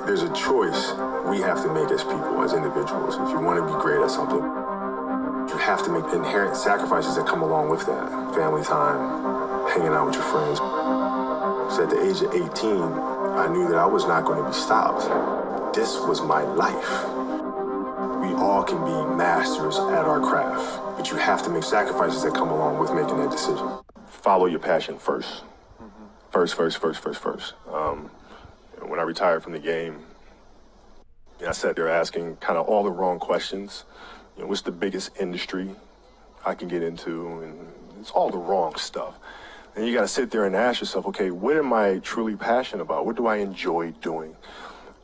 There's a choice we have to make as people, as individuals. If you want to be great at something, you have to make inherent sacrifices that come along with that. Family time, hanging out with your friends. So at the age of 18, I knew that I was not going to be stopped. This was my life. We all can be masters at our craft, but you have to make sacrifices that come along with making that decision. Follow your passion first. First. When I retired from the game, I sat there asking kind of all the wrong questions. What's the biggest industry I can get into? And it's all the wrong stuff. And you got to sit there and ask yourself, okay, what am I truly passionate about? What do I enjoy doing?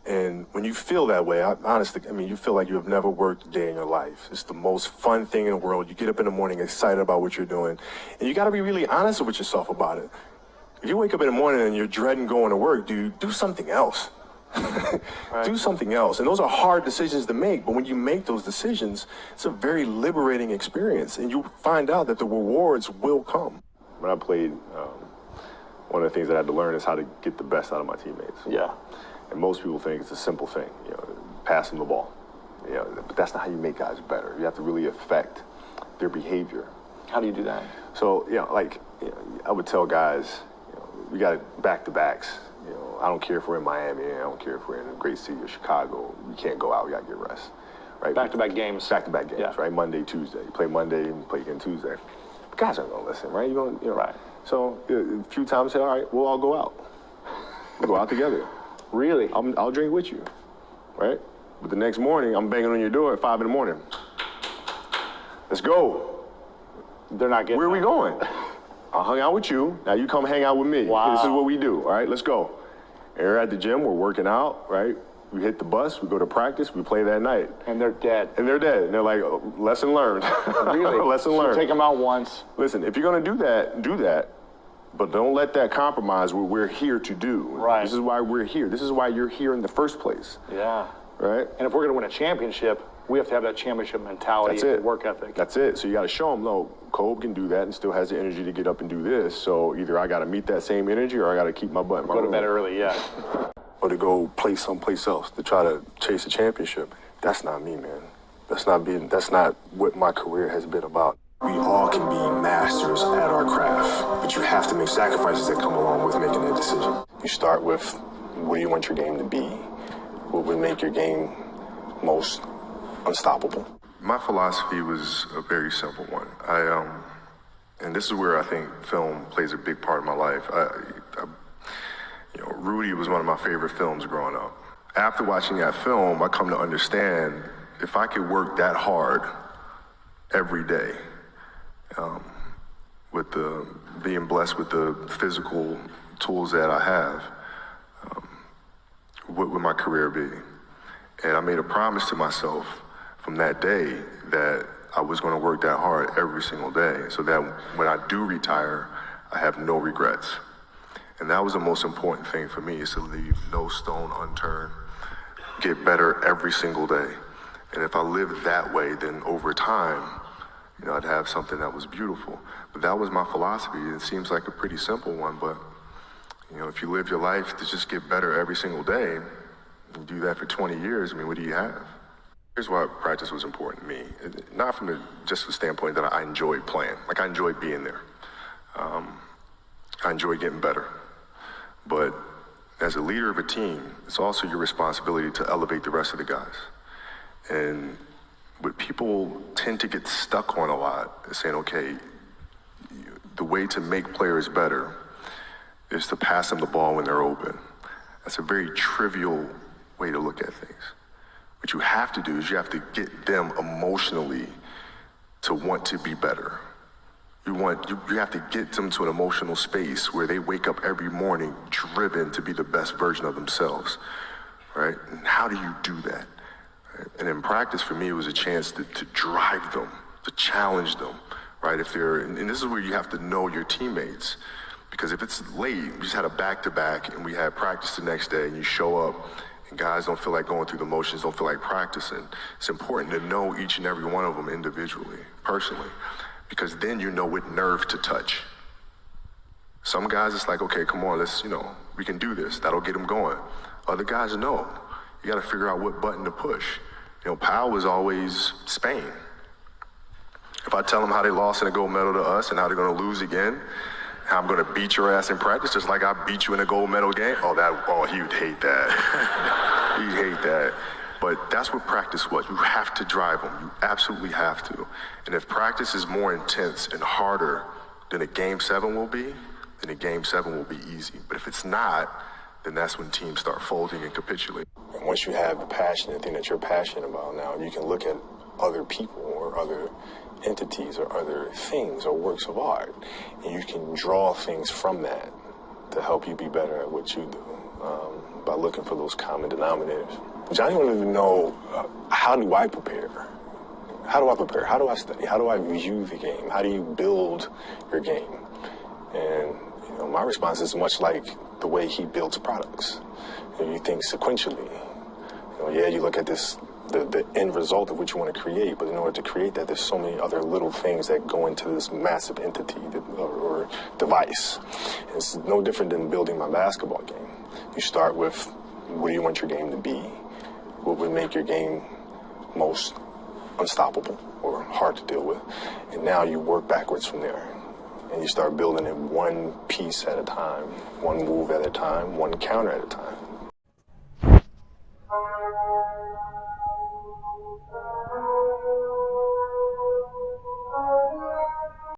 And when you feel that way, honestly, you feel like you have never worked a day in your life. It's the most fun thing in the world. You get up in the morning excited about what you're doing. And you got to be really honest with yourself about it. If you wake up in the morning and you're dreading going to work, do something else. Right. Do something else. And those are hard decisions to make. But when you make those decisions, it's a very liberating experience. And you find out that the rewards will come. When I played, one of the things that I had to learn is how to get the best out of my teammates. Yeah. And most people think it's a simple thing, pass them the ball. But that's not how you make guys better. You have to really affect their behavior. How do you do that? So, I would tell guys, we got back-to-backs. I don't care if we're in Miami, I don't care if we're in a great city of Chicago. We can't go out, we got to get rest. Right? Back-to-back games. Back-to-back games, yeah. Right? Monday, Tuesday. You play Monday and play again Tuesday. But guys aren't going to listen, right? Right. So a few times, say, all right, we'll all go out. We'll go out together. Really? I'll drink with you, right? But the next morning, I'm banging on your door at 5 in the morning. Let's go. They're not getting Where are we going? I hung out with you. Now you come hang out with me. Wow. This is what we do. All right, let's go. And we're at the gym. We're working out, right? We hit the bus. We go to practice. We play that night. And they're dead. And they're dead. And they're like, oh, lesson learned. Really? Lesson learned. So take them out once. Listen, if you're going to do that. But don't let that compromise what we're here to do. Right. This is why we're here. This is why you're here in the first place. Yeah. Right? And if we're going to win a championship, we have to have that championship mentality and work ethic. That's it. So you got to show them, no, Kobe can do that and still has the energy to get up and do this. So either I got to meet that same energy or I got to keep my butt in my room. Go to bed early, yeah. Or to go play someplace else to try to chase a championship. That's not me, man. That's not what my career has been about. We all can be masters at our craft, but you have to make sacrifices that come along with making that decision. You start with, what do you want your game to be? What would make your game most unstoppable? My philosophy was a very simple one. And this is where I think film plays a big part of my life. Rudy was one of my favorite films growing up. After watching that film, I come to understand if I could work that hard every day, with being blessed with the physical tools that I have, what would my career be? And I made a promise to myself from that day that I was going to work that hard every single day so that when I do retire, I have no regrets. And that was the most important thing for me, is to leave no stone unturned, get better every single day. And if I lived that way, then over time, I'd have something that was beautiful. But that was my philosophy. It seems like a pretty simple one, but if you live your life to just get better every single day, and do that for 20 years, what do you have? Here's why practice was important to me. Not from just the standpoint that I enjoyed playing. Like, I enjoyed being there. I enjoyed getting better. But as a leader of a team, it's also your responsibility to elevate the rest of the guys. And what people tend to get stuck on a lot is saying, okay, the way to make players better is to pass them the ball when they're open. That's a very trivial way to look at things. What you have to do is you have to get them emotionally to want to be better. You have to get them to an emotional space where they wake up every morning driven to be the best version of themselves, right? And how do you do that? And in practice, for me, it was a chance to drive them, to challenge them, right? And this is where you have to know your teammates, because if it's late, we just had a back-to-back and we had practice the next day, and you show up and guys don't feel like going through the motions, don't feel like practicing. It's important to know each and every one of them individually, personally, because then you know what nerve to touch. Some guys, it's like, okay, come on, let's, we can do this. That'll get them going. Other guys, no. You got to figure out what button to push. You know, Powell was always Spain. If I tell them how they lost in a gold medal to us and how they're going to lose again, how I'm going to beat your ass in practice, just like I beat you in a gold medal game, he would hate that. He'd hate that. But that's what practice was. You have to drive them. You absolutely have to. And if practice is more intense and harder than a Game 7 will be, then a Game 7 will be easy. But if it's not, then that's when teams start folding and capitulating. And once you have the passionate thing that you're passionate about now, you can look at other people or other entities or other things or works of art, and you can draw things from that to help you be better at what you do by looking for those common denominators. Johnny wanted to know, how do I prepare? How do I prepare? How do I study? How do I view the game? How do you build your game? And my response is much like the way he builds products. You think sequentially. You look at this, the end result of what you want to create, but in order to create that, there's so many other little things that go into this massive entity or device. It's no different than building my basketball game. You start with, what do you want your game to be? What would make your game most unstoppable or hard to deal with? And now you work backwards from there. And you start building it one piece at a time, one move at a time, one counter at a time.